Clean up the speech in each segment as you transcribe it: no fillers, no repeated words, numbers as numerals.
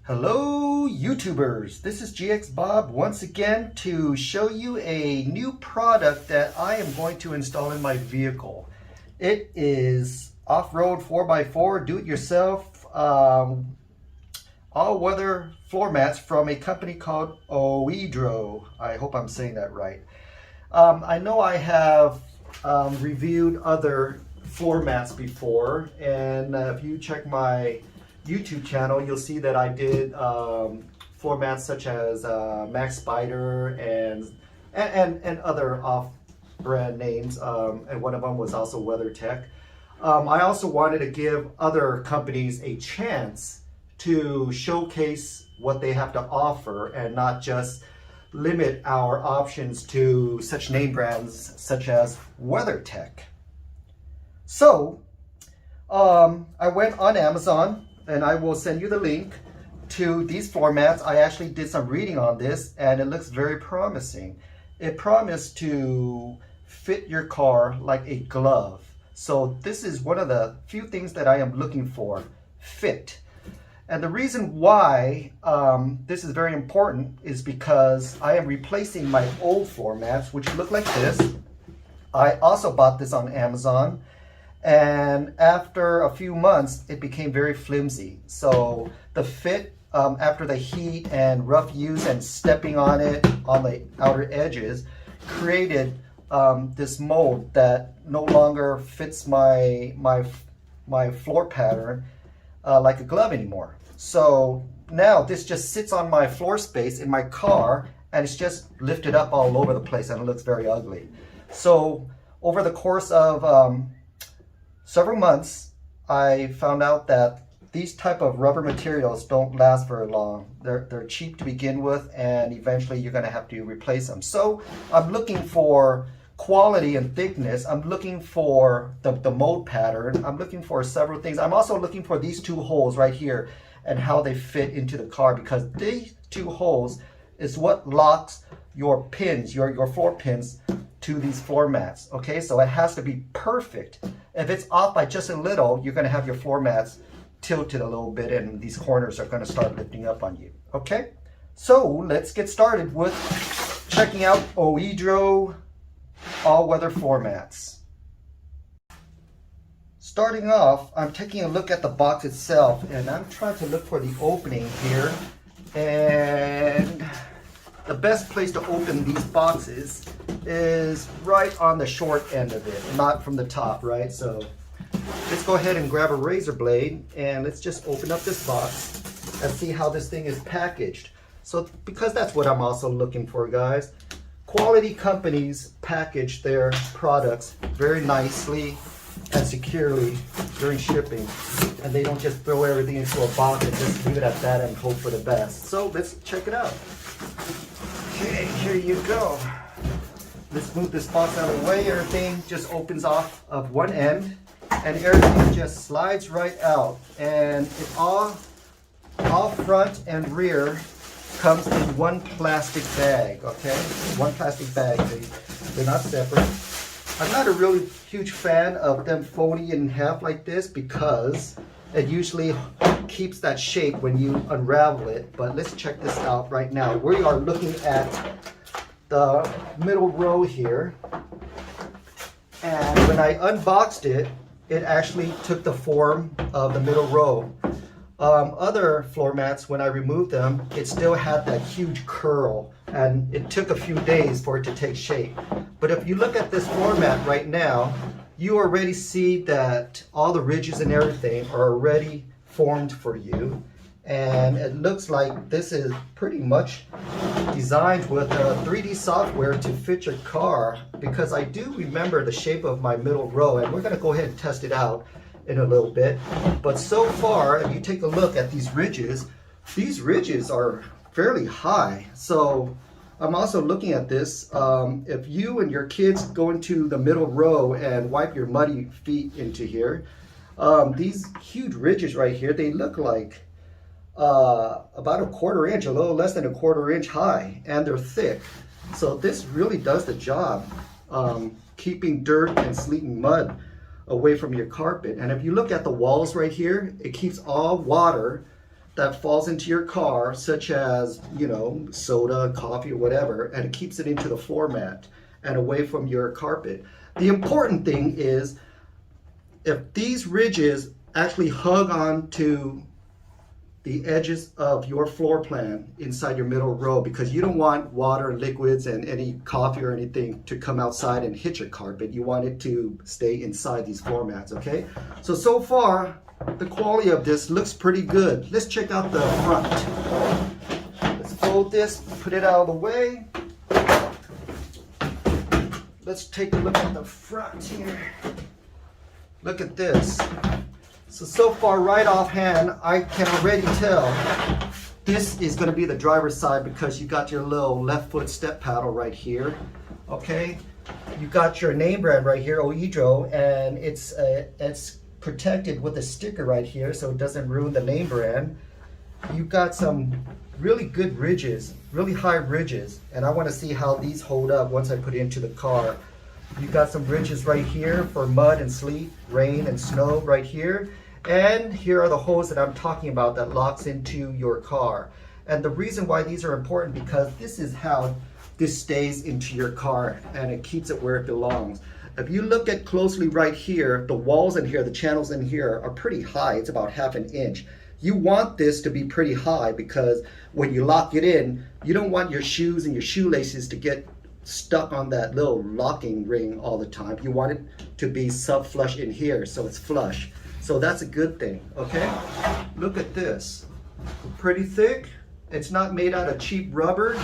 Hello YouTubers, this is GX Bob once again to show you a new product that I am going to install in my vehicle. It is off-road 4x4 do-it-yourself all-weather floor mats from a company called OEDRO. I hope I'm saying that right. I know I have reviewed other floor mats before, and if you check my YouTube channel, you'll see that I did floor mats such as Max Spider and other off-brand names, and one of them was also WeatherTech. I also wanted to give other companies a chance to showcase what they have to offer and not just limit our options to such name brands such as WeatherTech. So I went on Amazon, and I will send you the link to these floor mats. I actually did some reading on this, and it looks very promising. It promised to fit your car like a glove. So this is one of the few things that I am looking for, fit. And the reason why this is very important is because I am replacing my old floor mats, which look like this. I also bought this on Amazon. And after a few months, it became very flimsy. So the fit, after the heat and rough use and stepping on it on the outer edges, created this mold that no longer fits my floor pattern like a glove anymore. So now this just sits on my floor space in my car, and it's just lifted up all over the place, and it looks very ugly. So over the course of several months, I found out that these type of rubber materials don't last very long. They're cheap to begin with, and eventually you're gonna have to replace them. So I'm looking for quality and thickness. I'm looking for the mold pattern. I'm looking for several things. I'm also looking for these two holes right here and how they fit into the car, because these two holes is what locks your pins, your floor pins, to these floor mats. Okay, so it has to be perfect. If it's off by just a little, you're going to have your floor mats tilted a little bit, and these corners are going to start lifting up on you. Okay, so let's get started with checking out OEDRO all-weather floor mats. Starting off, I'm taking a look at the box itself, and I'm trying to look for the opening here, and the best place to open these boxes is right on the short end of it, not from the top, right? So let's go ahead and grab a razor blade, and let's just open up this box and see how this thing is packaged. So because that's what I'm also looking for, guys. Quality companies package their products very nicely and securely during shipping, and they don't just throw everything into a box and just leave it at that and hope for the best. So let's check it out. Okay, here you go. Let's move this box out of the way. Everything just opens off of one end, and everything just slides right out. And it all front and rear comes in one plastic bag, okay? One plastic bag. They're not separate. I'm not a really huge fan of them folding in half like this, because it usually keeps that shape when you unravel it. But let's check this out right now. We are looking at the middle row here, and when I unboxed it, it actually took the form of the middle row. Other floor mats, when I removed them, it still had that huge curl, and it took a few days for it to take shape. But if you look at this floor mat right now, you already see that all the ridges and everything are already formed for you. And it looks like this is pretty much designed with 3D software to fit your car, because I do remember the shape of my middle row, and we're going to go ahead and test it out in a little bit. But so far, if you take a look at these ridges are fairly high. So I'm also looking at this. If you and your kids go into the middle row and wipe your muddy feet into here, these huge ridges right here, they look like about a quarter inch, a little less than a quarter inch high, and they're thick. So this really does the job, keeping dirt and sleet and mud away from your carpet. And if you look at the walls right here, it keeps all water that falls into your car, such as, you know, soda, coffee, or whatever, and it keeps it into the floor mat and away from your carpet. The important thing is if these ridges actually hug on to the edges of your floor plan inside your middle row, because you don't want water and liquids and any coffee or anything to come outside and hit your carpet. You want it to stay inside these floor mats, okay? So far, the quality of this looks pretty good. Let's check out the front. Let's fold this, put it out of the way. Let's take a look at the front here. Look at this. So far, right offhand, I can already tell this is going to be the driver's side, because you got your little left foot step paddle right here, okay? You got your name brand right here, OEDRO, and it's protected with a sticker right here so it doesn't ruin the name brand. You've got some really good ridges, really high ridges, and I want to see how these hold up once I put it into the car. You've got some ridges right here for mud and sleet, rain and snow right here. And here are the holes that I'm talking about that locks into your car. And the reason why these are important, because this is how this stays into your car and it keeps it where it belongs. If you look at closely right here, the walls in here, the channels in here are pretty high. It's about ½ an inch. You want this to be pretty high, because when you lock it in, you don't want your shoes and your shoelaces to get stuck on that little locking ring all the time. You want it to be sub-flush in here, so it's flush. So that's a good thing, okay? Look at this. Pretty thick. It's not made out of cheap rubber,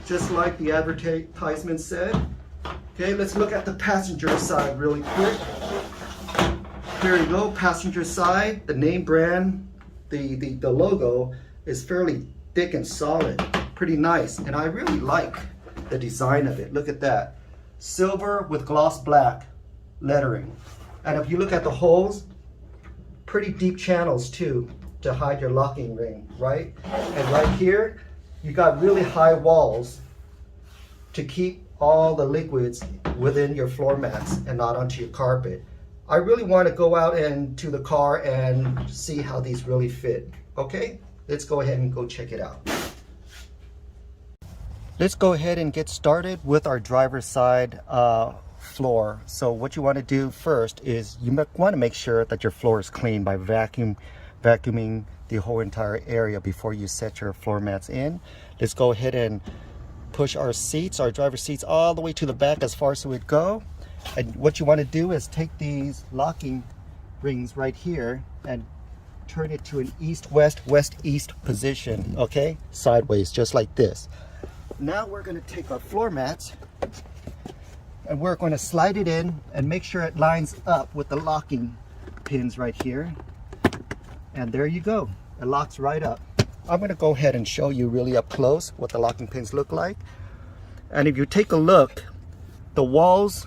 just like the advertisement said. Okay, let's look at the passenger side really quick. Here you go, passenger side. The name brand, the logo is fairly thick and solid. Pretty nice, and I really like the design of it. Look at that. Silver with gloss black lettering. And if you look at the holes, pretty deep channels too to hide your locking ring, right? And right here, you got really high walls to keep all the liquids within your floor mats and not onto your carpet. I really want to go out into the car and see how these really fit. Okay, let's go ahead and go check it out. Let's go ahead and get started with our driver's side floor. So what you want to do first is you want to make sure that your floor is clean by vacuuming the whole entire area before you set your floor mats in. Let's go ahead and push our seats, our driver's seats, all the way to the back as far as it would go. And what you want to do is take these locking rings right here and turn it to an east-west, west-east position, okay? Sideways, just like this. Now we're going to take our floor mats and we're going to slide it in and make sure it lines up with the locking pins right here. And there you go. It locks right up. I'm going to go ahead and show you really up close what the locking pins look like. And if you take a look, the walls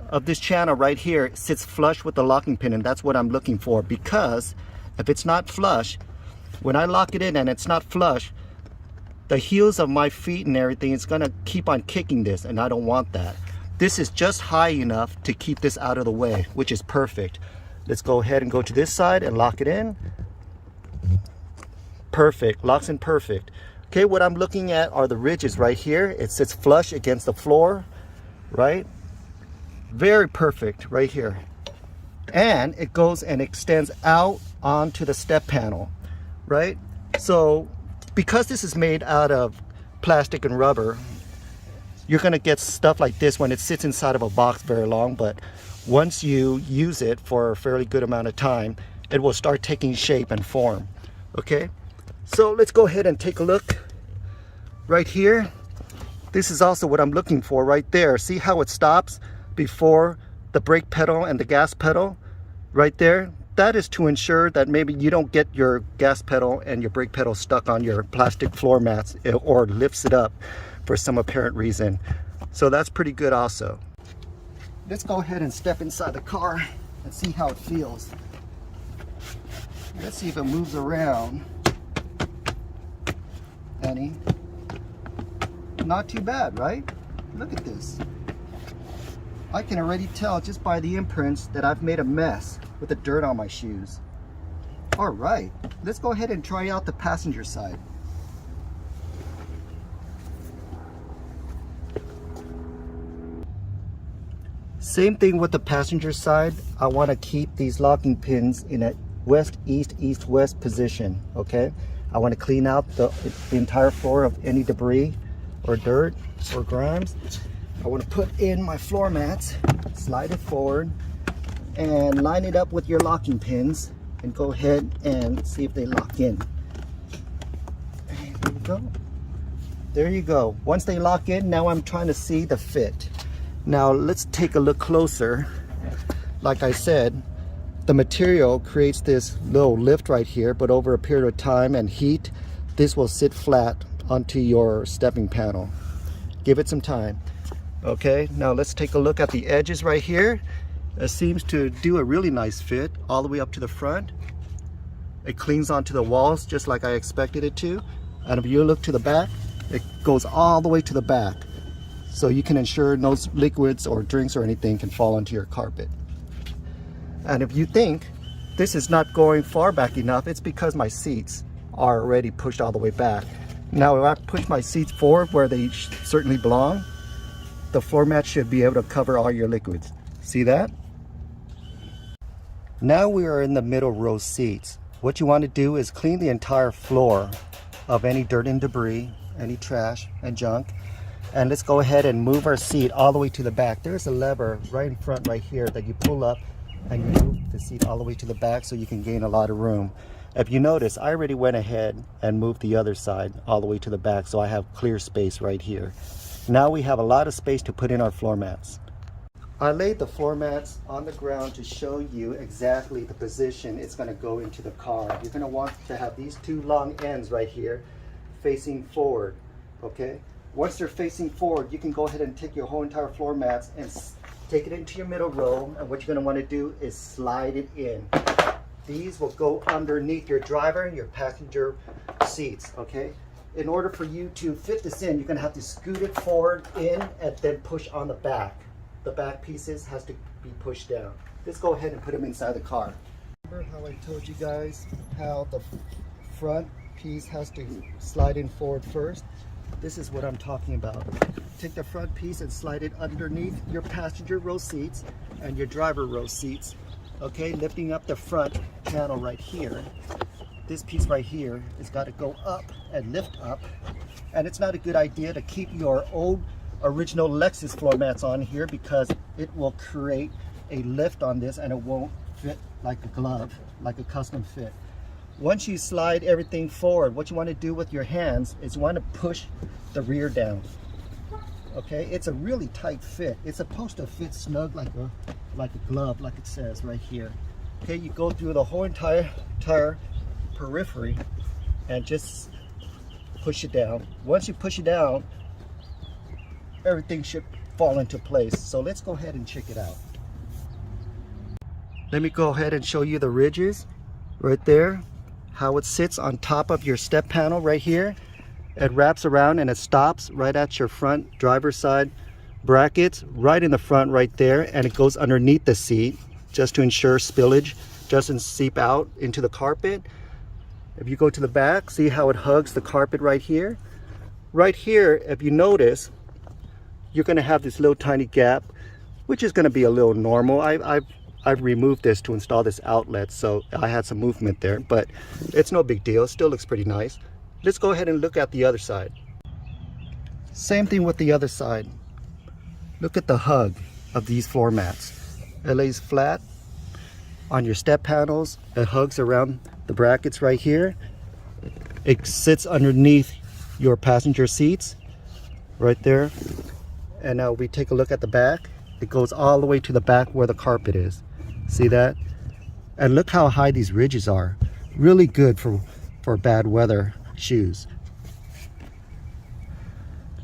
of this channel right here sits flush with the locking pin, and that's what I'm looking for, because if it's not flush, when I lock it in and it's not flush, the heels of my feet and everything is going to keep on kicking this, and I don't want that. This is just high enough to keep this out of the way, which is perfect. Let's go ahead and go to this side and lock it in. Perfect, locks in perfect. Okay, what I'm looking at are the ridges right here. It sits flush against the floor, right? Very perfect right here. And it goes and extends out onto the step panel, right? So because this is made out of plastic and rubber, you're gonna get stuff like this when it sits inside of a box very long, but once you use it for a fairly good amount of time, it will start taking shape and form, okay? So let's go ahead and take a look right here. This is also what I'm looking for right there. See how it stops before the brake pedal and the gas pedal right there? That is to ensure that maybe you don't get your gas pedal and your brake pedal stuck on your plastic floor mats or lifts it up for some apparent reason. So that's pretty good also. Let's go ahead and step inside the car and see how it feels. Let's see if it moves around any. Not too bad, right? Look at this. I can already tell just by the imprints that I've made a mess with the dirt on my shoes. All right, let's go ahead and try out the passenger side. Same thing with the passenger side. I want to keep these locking pins in a west, east, east, west position, okay? I want to clean out the entire floor of any debris or dirt or grimes. I want to put in my floor mats, slide it forward, and line it up with your locking pins, and go ahead and see if they lock in. And there you go. There you go. Once they lock in, now I'm trying to see the fit. Now let's take a look closer. Like I said, the material creates this little lift right here, but over a period of time and heat, this will sit flat onto your stepping panel. Give it some time. Okay, now let's take a look at the edges right here. It seems to do a really nice fit all the way up to the front. It clings onto the walls just like I expected it to. And if you look to the back, it goes all the way to the back. So you can ensure no liquids or drinks or anything can fall onto your carpet. And if you think this is not going far back enough, it's because my seats are already pushed all the way back. Now if I push my seats forward where they certainly belong, the floor mat should be able to cover all your liquids. See that? Now we are in the middle row seats. What you want to do is clean the entire floor of any dirt and debris, any trash and junk. And let's go ahead and move our seat all the way to the back. There's a lever right in front right here that you pull up and you move the seat all the way to the back so you can gain a lot of room. If you notice, I already went ahead and moved the other side all the way to the back, so I have clear space right here. Now we have a lot of space to put in our floor mats. I laid the floor mats on the ground to show you exactly the position it's going to go into the car. You're going to want to have these two long ends right here facing forward, okay? Once they're facing forward, you can go ahead and take your whole entire floor mats and take it into your middle row, and what you're going to want to do is slide it in. These will go underneath your driver and your passenger seats, okay? In order for you to fit this in, you're going to have to scoot it forward in and then push on the back. The back pieces has to be pushed down. Let's go ahead and put them inside the car. Remember how I told you guys how the front piece has to slide in forward first? This is what I'm talking about. Take the front piece and slide it underneath your passenger row seats and your driver row seats. Okay, lifting up the front panel right here. This piece right here has got to go up and lift up. And it's not a good idea to keep your old original Lexus floor mats on here because it will create a lift on this and it won't fit like a glove, like a custom fit. Once you slide everything forward, what you want to do with your hands is you want to push the rear down. Okay, it's a really tight fit. It's supposed to fit snug like a glove, like it says right here. Okay, you go through the whole entire periphery and just push it down. Once you push it down, everything should fall into place. So let's go ahead and check it out. Let me go ahead and show you the ridges right there. How it sits on top of your step panel right here. It wraps around and it stops right at your front driver's side brackets, right in the front right there, and it goes underneath the seat just to ensure spillage doesn't seep out into the carpet. If you go to the back, see how it hugs the carpet right here? Right here, if you notice, you're going to have this little tiny gap, which is going to be a little normal. I've removed this to install this outlet, so I had some movement there, but it's no big deal. It still looks pretty nice. Let's go ahead and look at the other side. Same thing with the other side. Look at the hug of these floor mats. It lays flat on your step panels. It hugs around the brackets right here. It sits underneath your passenger seats right there. And now we take a look at the back. It goes all the way to the back where the carpet is. See that? And look how high these ridges are. Really good for bad weather shoes.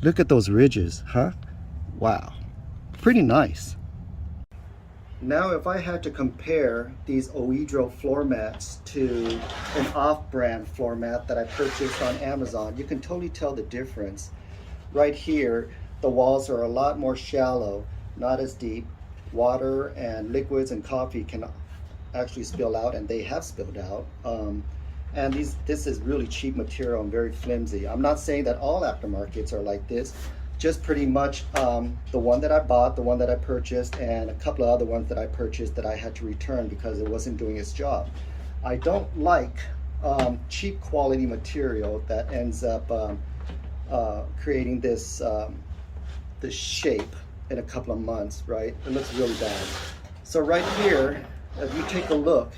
Look at those ridges, huh? Wow, pretty nice. Now if I had to compare these OEDRO floor mats to an off-brand floor mat that I purchased on Amazon, you can totally tell the difference. Right here, the walls are a lot more shallow, not as deep. Water and liquids and coffee can actually spill out, and they have spilled out. And this is really cheap material and very flimsy. I'm not saying that all aftermarkets are like this, just pretty much the one that I bought, the one that I purchased, and a couple of other ones that I purchased that I had to return because it wasn't doing its job. I don't like cheap quality material that ends up creating this this shape in a couple of months, right? It looks really bad. So right here, if you take a look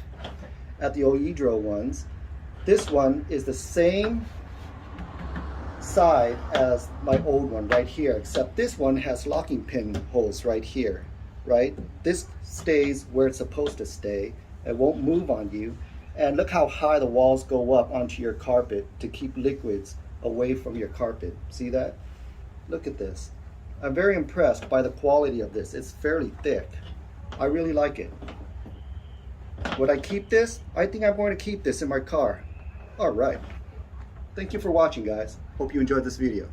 at the OEDRO ones, this one is the same side as my old one right here, except this one has locking pin holes right here, right? This stays where it's supposed to stay. It won't move on you. And look how high the walls go up onto your carpet to keep liquids away from your carpet. See that? Look at this. I'm very impressed by the quality of this. It's fairly thick. I really like it. Would I keep this? I think I'm going to keep this in my car. All right. Thank you for watching, guys. Hope you enjoyed this video.